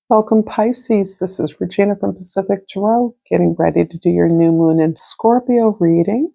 Welcome, Pisces. This is Regina from Pacific Tarot, getting ready to do your new moon in Scorpio reading.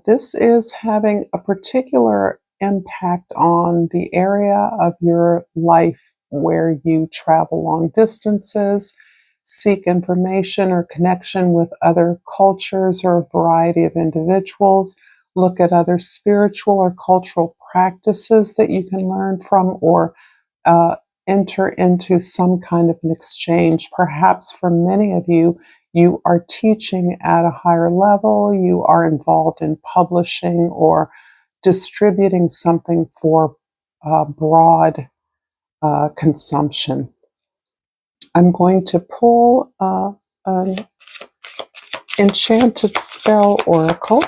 This is having a particular impact on the area of your life where you travel long distances, seek information or connection with other cultures or a variety of individuals, look at other spiritual or cultural practices that you can learn from, or enter into some kind of an exchange. Perhaps for many of you, you are teaching at a higher level, you are involved in publishing or distributing something for broad consumption. I'm going to pull an enchanted spell oracle,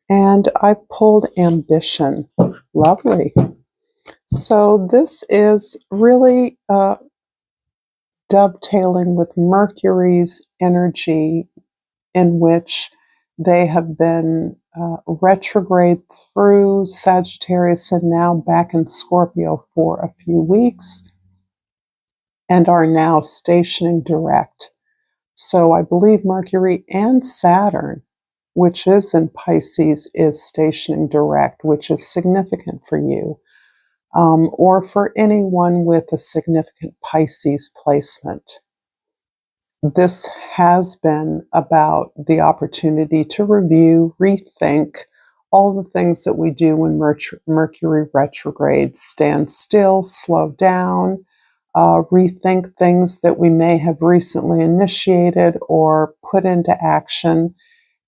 and I pulled ambition. Lovely. So this is really dovetailing with Mercury's energy, in which they have been retrograde through Sagittarius and now back in Scorpio for a few weeks and are now stationing direct. So I believe Mercury and Saturn, which is in Pisces, is stationing direct, which is significant for you. Or for anyone with a significant Pisces placement. This has been about the opportunity to review, rethink all the things that we do when Mercury retrogrades: stand still, slow down, rethink things that we may have recently initiated or put into action,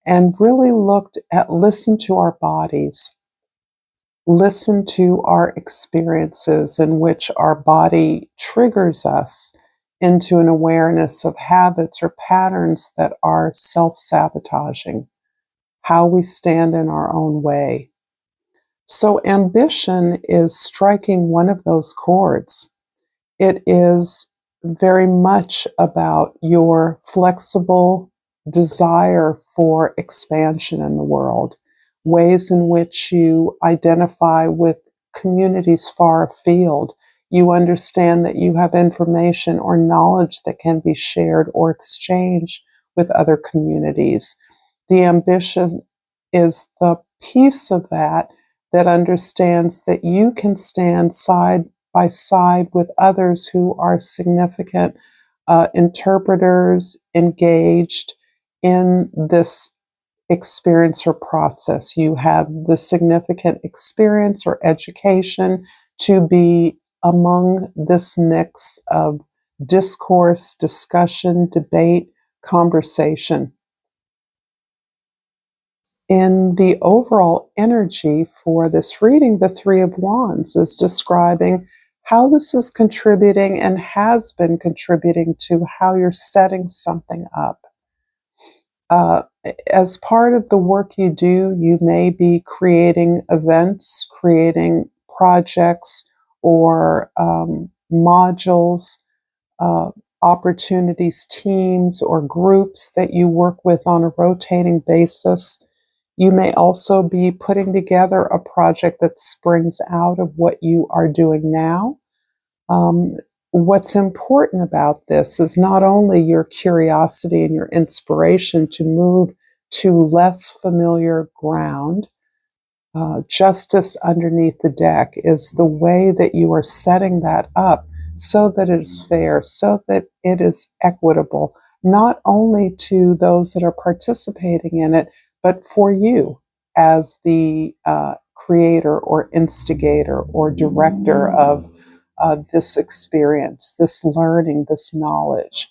and really listen to our bodies. Listen to our experiences in which our body triggers us into an awareness of habits or patterns that are self-sabotaging, how we stand in our own way. So ambition is striking one of those chords. It is very much about your flexible desire for expansion in the world, ways in which you identify with communities far afield. You understand that you have information or knowledge that can be shared or exchanged with other communities. The ambition is the piece of that understands that you can stand side by side with others who are significant interpreters engaged in this experience or process. You have the significant experience or education to be among this mix of discourse, discussion, debate, conversation. In the overall energy for this reading, the Three of Wands is describing how this is contributing and has been contributing to how you're setting something up. As part of the work you do, you may be creating events, creating projects, or modules, opportunities, teams, or groups that you work with on a rotating basis. You may also be putting together a project that springs out of what you are doing now. What's important about this is not only your curiosity and your inspiration to move to less familiar ground. Justice underneath the deck is the way that you are setting that up so that it is fair, so that it is equitable, not only to those that are participating in it, but for you as the creator or instigator or director of this experience, this learning, this knowledge.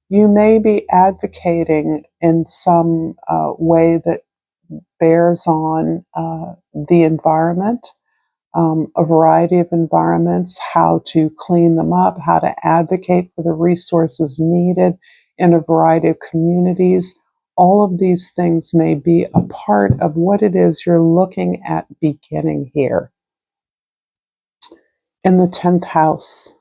You may be advocating in some way that bears on the environment, a variety of environments, how to clean them up, how to advocate for the resources needed in a variety of communities. All of these things may be a part of what it is you're looking at beginning here. In the 10th house,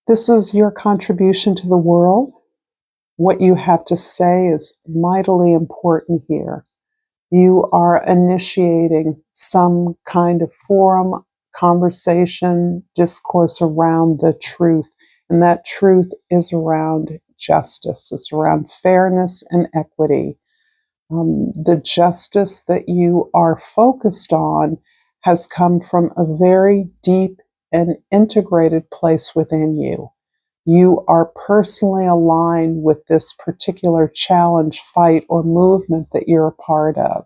this is your contribution to the world. What you have to say is mightily important here. You are initiating some kind of forum, conversation, discourse around the truth. And that truth is around justice. It's around fairness and equity. The justice that you are focused on has come from a very deep and integrated place within you. You are personally aligned with this particular challenge, fight, or movement that you're a part of.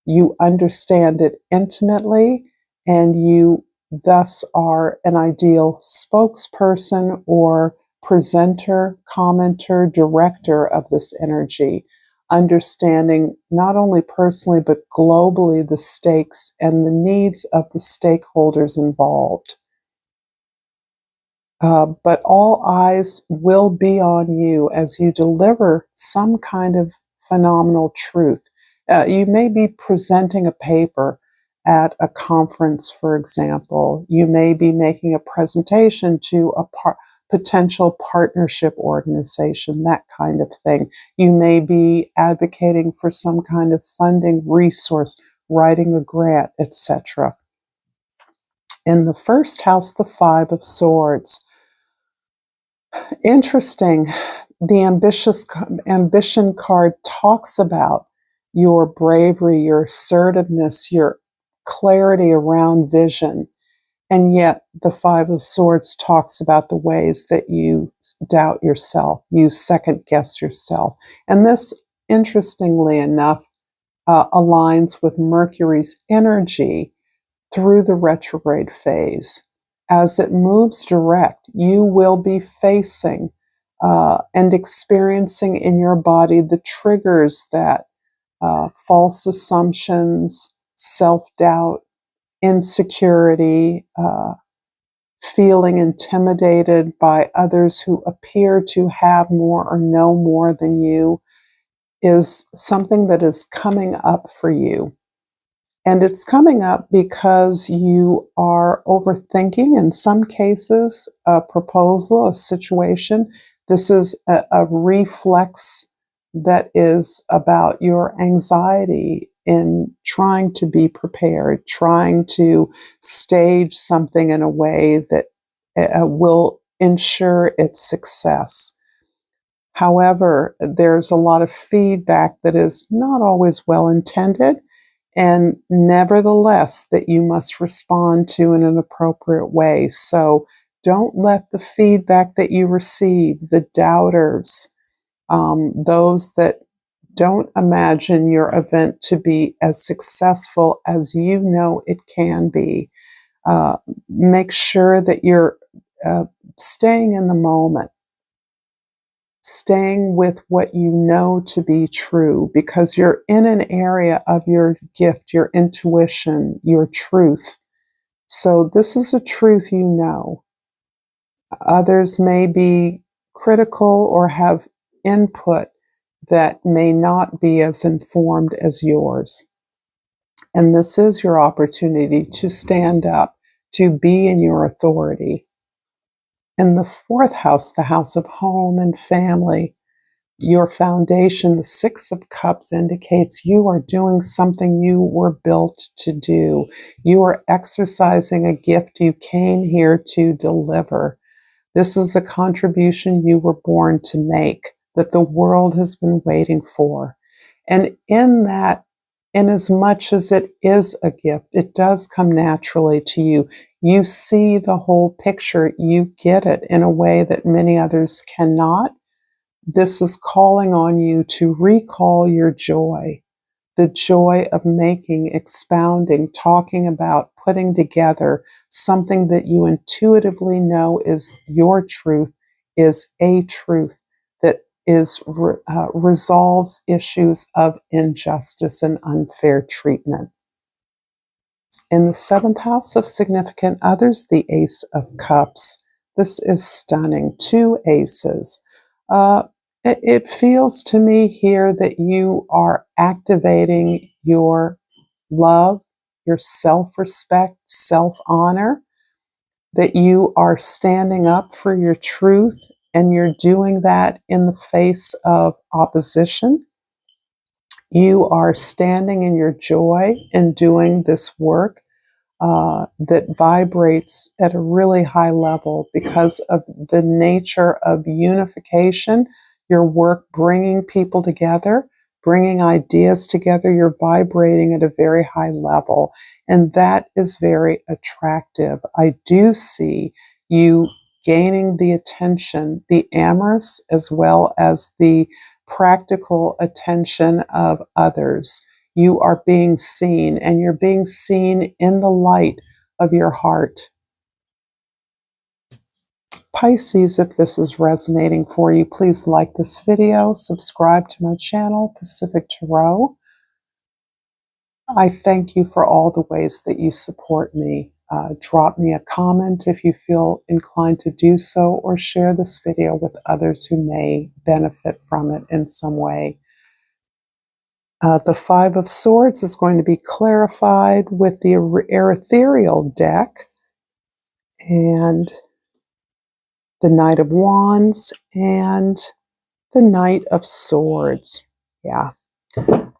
You understand it intimately, and you thus are an ideal spokesperson or presenter, commenter, director of this energy, understanding not only personally but globally the stakes and the needs of the stakeholders involved. But all eyes will be on you as you deliver some kind of phenomenal truth. You may be presenting a paper at a conference, for example. You may be making a presentation to a potential partnership organization, that kind of thing. You may be advocating for some kind of funding resource, writing a grant, etc. In the first house, the Five of Swords. Interesting. The ambition card talks about your bravery, your assertiveness, your clarity around vision. And yet the Five of Swords talks about the ways that you doubt yourself, you second guess yourself. And this, interestingly enough, aligns with Mercury's energy through the retrograde phase. As it moves direct, you will be facing and experiencing in your body the triggers that false assumptions, self-doubt, insecurity, feeling intimidated by others who appear to have more or know more than you is something that is coming up for you. And it's coming up because you are overthinking, in some cases, a proposal, a situation. This is a reflex that is about your anxiety in trying to be prepared, trying to stage something in a way that will ensure its success. However, there's a lot of feedback that is not always well intended, and nevertheless that you must respond to in an appropriate way. So don't let the feedback that you receive, the doubters, those that don't imagine your event to be as successful as you know it can be, make sure that you're staying in the moment, staying with what you know to be true, because you're in an area of your gift, your intuition, your truth. So this is a truth you know. Others may be critical or have input that may not be as informed as yours. And this is your opportunity to stand up, to be in your authority. In the fourth house, the house of home and family, your foundation, the Six of Cups, indicates you are doing something you were built to do. You are exercising a gift you came here to deliver. This is a contribution you were born to make, that the world has been waiting for. And in that, in as much as it is a gift, it does come naturally to you. You see the whole picture. You get it in a way that many others cannot. This is calling on you to recall your joy, the joy of making, expounding, talking about, putting together something that you intuitively know is your truth, is a truth that is resolves issues of injustice and unfair treatment. In the seventh house of significant others, the Ace of Cups. This is stunning. Two aces. It feels to me here that you are activating your love, your self-respect, self-honor, that you are standing up for your truth, and you're doing that in the face of opposition. You are standing in your joy and doing this work that vibrates at a really high level because of the nature of unification, your work bringing people together, bringing ideas together. You're vibrating at a very high level, and that is very attractive. I do see you gaining the attention, the amorous as well as the practical attention of others. You are being seen, and you're being seen in the light of your heart. Pisces, if this is resonating for you, please like this video, subscribe to my channel, Pacific Tarot. I thank you for all the ways that you support me. Drop me a comment if you feel inclined to do so, or share this video with others who may benefit from it in some way. The Five of Swords is going to be clarified with the Ethereal deck and the Knight of Wands and the Knight of Swords. Yeah.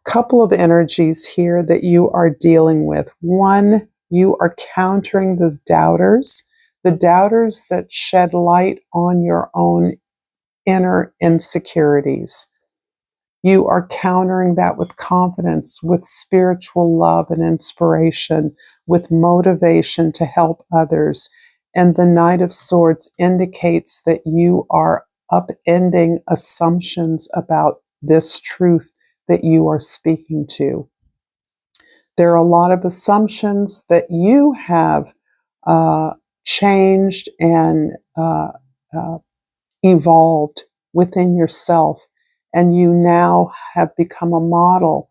Couple of energies here that you are dealing with. One, you are countering the doubters that shed light on your own inner insecurities. You are countering that with confidence, with spiritual love and inspiration, with motivation to help others. And the Knight of Swords indicates that you are upending assumptions about this truth that you are speaking to. There are a lot of assumptions that you have changed and evolved within yourself, and you now have become a model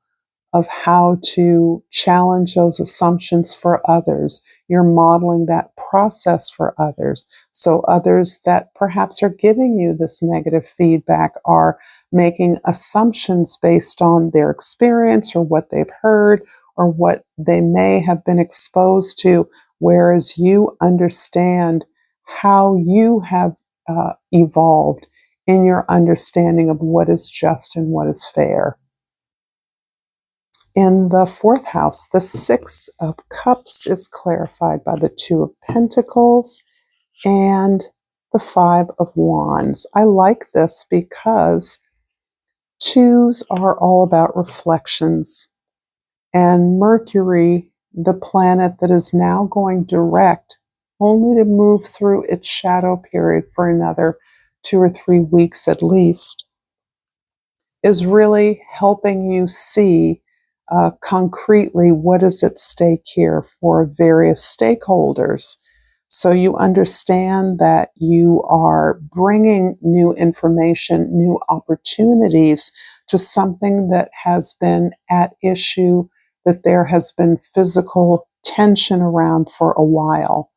of how to challenge those assumptions for others. You're modeling that process for others. So others that perhaps are giving you this negative feedback are making assumptions based on their experience or what they've heard or what they may have been exposed to, whereas you understand how you have evolved in your understanding of what is just and what is fair. In the fourth house, the Six of Cups is clarified by the Two of Pentacles and the Five of Wands. I like this because twos are all about reflections. And Mercury, the planet that is now going direct, only to move through its shadow period for another 2 or 3 weeks at least, is really helping you see concretely what is at stake here for various stakeholders. So you understand that you are bringing new information, new opportunities to something that has been at issue, that there has been physical tension around for a while.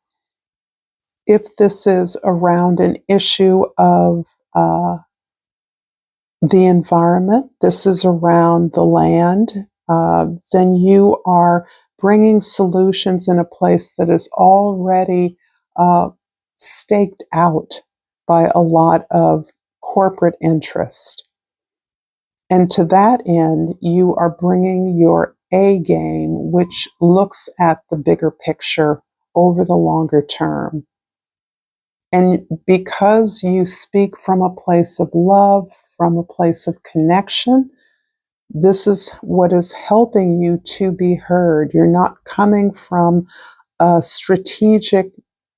If this is around an issue of the environment, this is around the land, then you are bringing solutions in a place that is already staked out by a lot of corporate interest. And to that end, you are bringing your A game, which looks at the bigger picture over the longer term. And because you speak from a place of love, from a place of connection, this is what is helping you to be heard. You're not coming from a strategic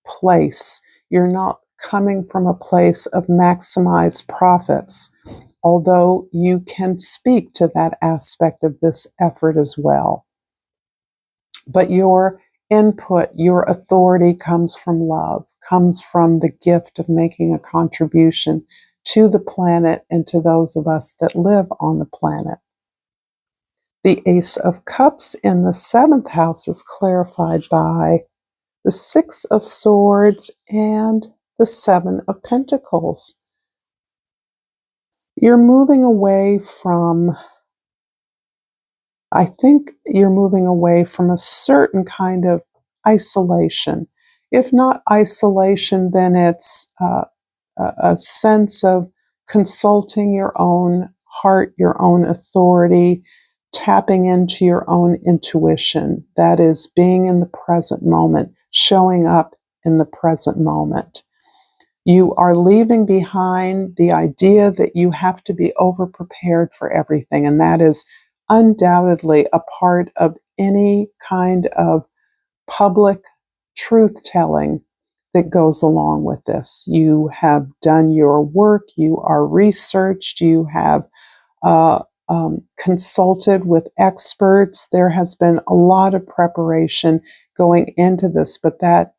place. You're not coming from a place of maximized profits, although you can speak to that aspect of this effort as well. But your input, your authority comes from love, comes from the gift of making a contribution to the planet and to those of us that live on the planet. The Ace of Cups in the 7th house is clarified by the Six of Swords and the Seven of Pentacles. You're moving away from, I think you're moving away from a certain kind of isolation. If not isolation, then it's a sense of consulting your own heart, your own authority, tapping into your own intuition. That is being in the present moment, showing up in the present moment. You are leaving behind the idea that you have to be over-prepared for everything, and that is undoubtedly a part of any kind of public truth-telling that goes along with this. You have done your work, you are researched, you have consulted with experts. There has been a lot of preparation going into this, but that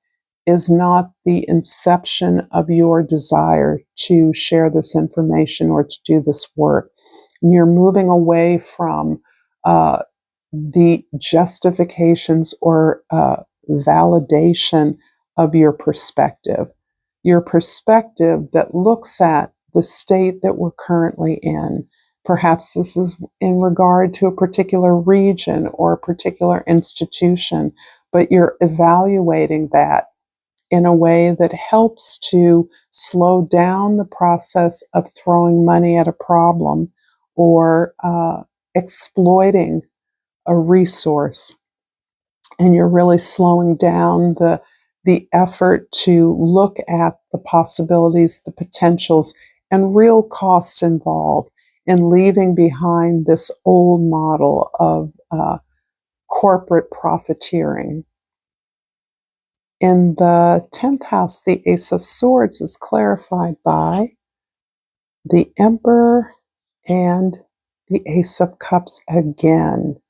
is not the inception of your desire to share this information or to do this work. And you're moving away from the justifications or validation of your perspective that looks at the state that we're currently in. Perhaps this is in regard to a particular region or a particular institution, but you're evaluating that in a way that helps to slow down the process of throwing money at a problem or exploiting a resource. And you're really slowing down the effort to look at the possibilities, the potentials, and real costs involved in leaving behind this old model of corporate profiteering. In the 10th house, the Ace of Swords is clarified by the Emperor and the Ace of Cups again.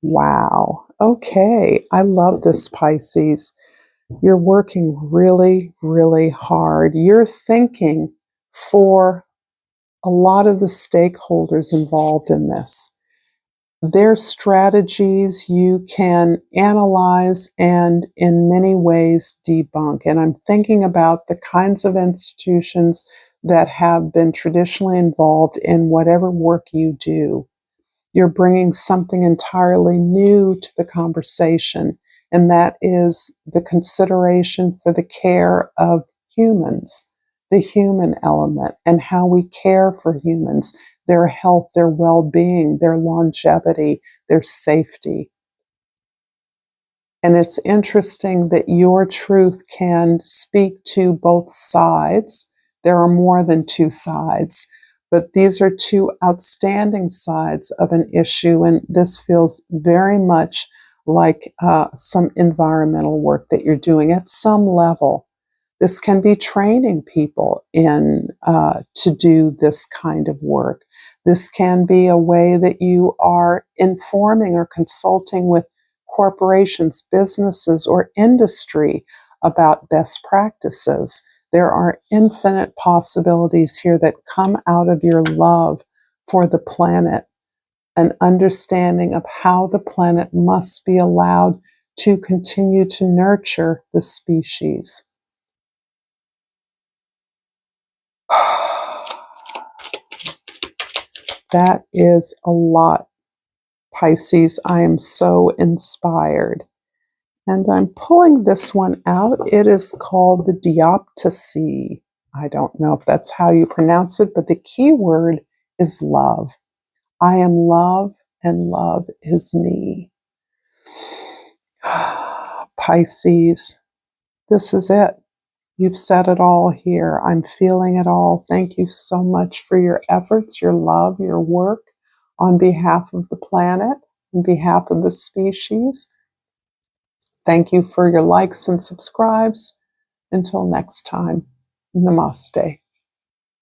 Wow. Okay. I love this, Pisces. You're working really, really hard. You're thinking for a lot of the stakeholders involved in this. Their strategies you can analyze and in many ways debunk. And I'm thinking about the kinds of institutions that have been traditionally involved in whatever work you do. You're bringing something entirely new to the conversation, and that is the consideration for the care of humans, the human element, and how we care for humans, their health, their well-being, their longevity, their safety. And it's interesting that your truth can speak to both sides. There are more than two sides, but these are two outstanding sides of an issue, and this feels very much like some environmental work that you're doing at some level. This can be training people in to do this kind of work. This can be a way that you are informing or consulting with corporations, businesses, or industry about best practices. There are infinite possibilities here that come out of your love for the planet, an understanding of how the planet must be allowed to continue to nurture the species. That is a lot, Pisces. I am so inspired. And I'm pulling this one out. It is called the Dioptasy. I don't know if that's how you pronounce it, but the key word is love. I am love, and love is me. Pisces, this is it. You've said it all here. I'm feeling it all. Thank you so much for your efforts, your love, your work on behalf of the planet, on behalf of the species. Thank you for your likes and subscribes. Until next time, namaste.